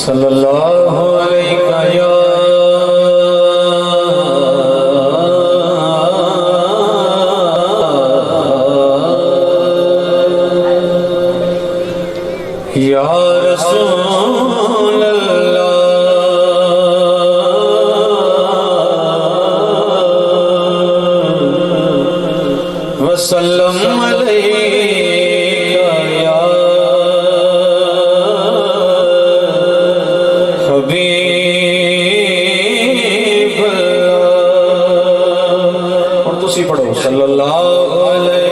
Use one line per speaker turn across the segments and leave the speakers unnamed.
صلی اللہ علیہ یا رسول اللہ وسلم علیہ یا حبیب اللہ. اور تسی پڑھو صلی اللہ علیہ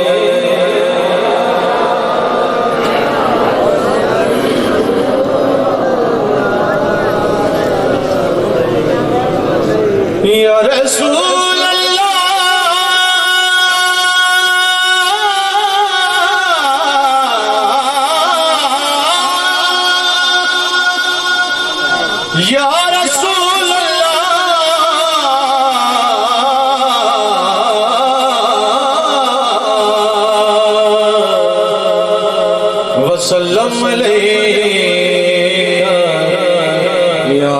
یا رسول اللہ یا رسول اللہ وسلم علیہ یا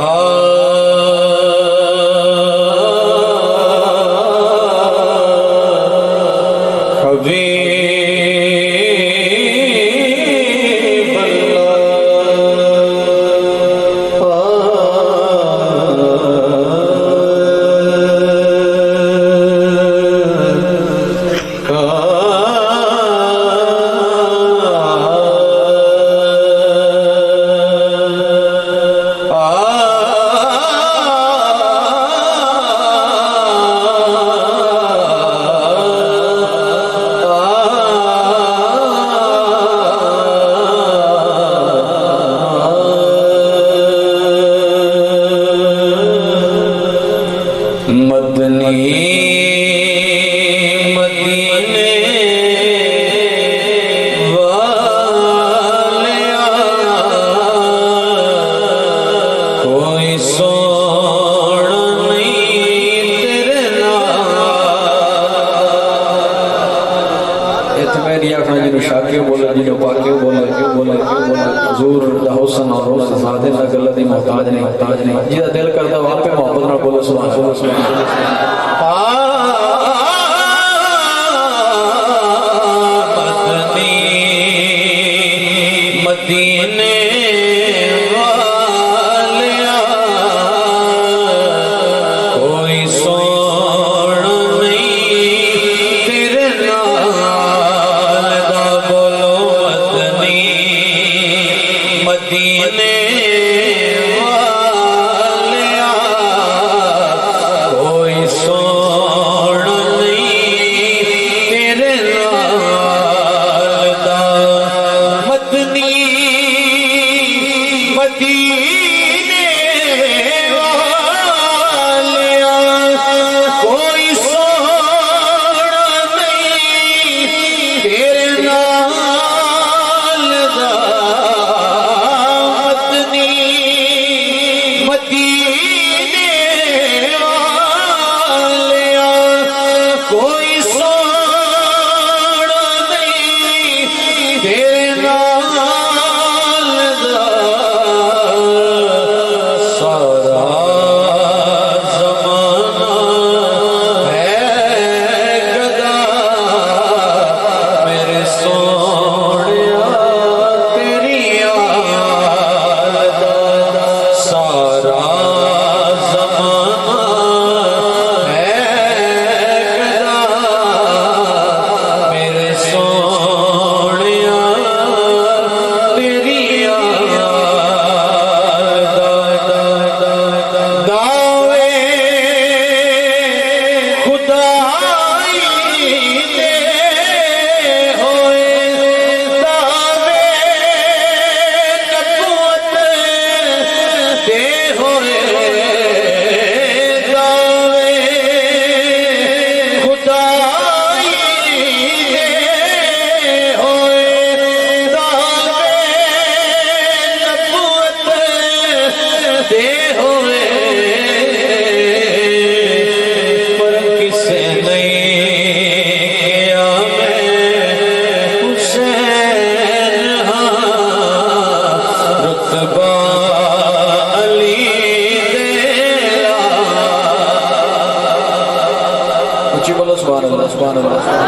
حضور حسن اور روز زادے نہ گلہ دی محتاج نہیں جیدہ دل کردہ وہاں پہ محبت نہ بولے سبحان مدینے والیا کوئی سوڑ نہیں تیرے نال دا بولو مدنی مدینے والیا کوئی سوڑ نہیں تیرے نال دا مدنی مدینے والیا کوئی سوڑ نہیں تیرے نال دا مدنی مدینے والیا کوئی سوڑ نہیں تیرے نال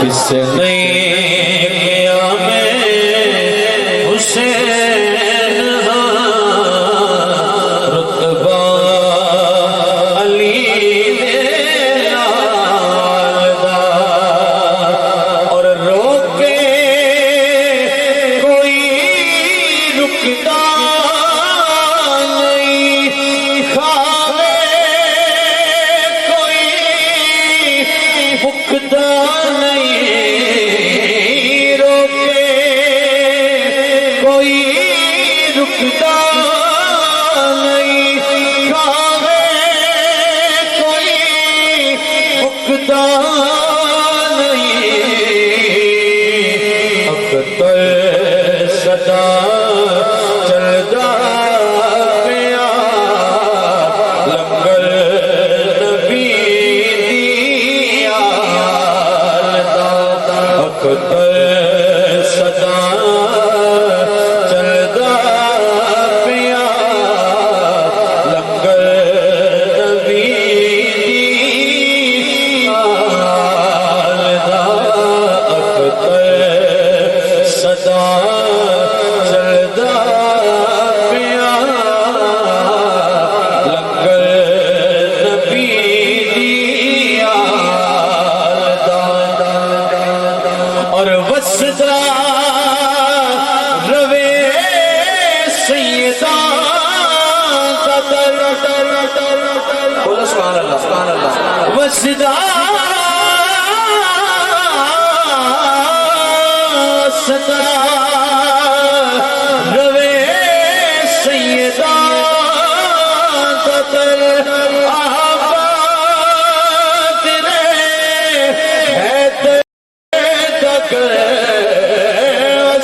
اس نہیں کیا میں حسین رتبہ علی نال دا اور روکے کوئی رکتا نہیں کھاوے کوئی بکتا نہیں روکے کوئی رکتا نہیں کھاوے کوئی بکتا نہیں اختر صدا چلدا پیا لنگر نبی دیا اختر صدا چلدا پیا لنگر نبی دیا اختر صدا چلدا پیا لنگر نبی دیا اور وسدا روے سیدہ بولو سبحان اللہ سبحان اللہ وسدا صدا روے سیدہ قطر آباد رہے حیدر تک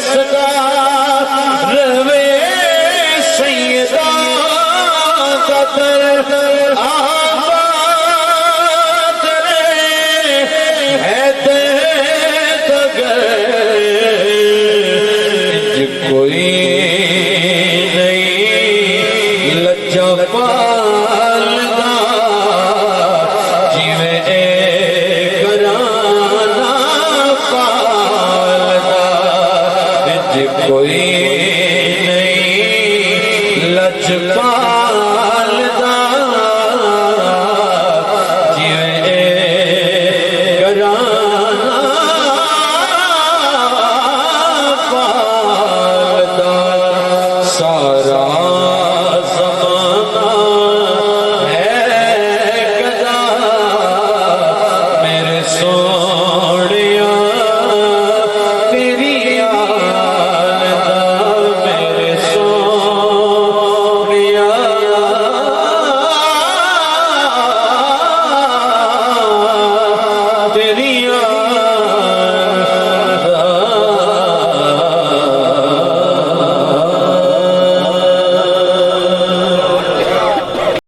صدا روے سیدہ قطر آباد رہے حیدر تک کوئی نہیں لجا پالدا جیویں اے گھرانا پالدا کوئی نہیں لج پالدا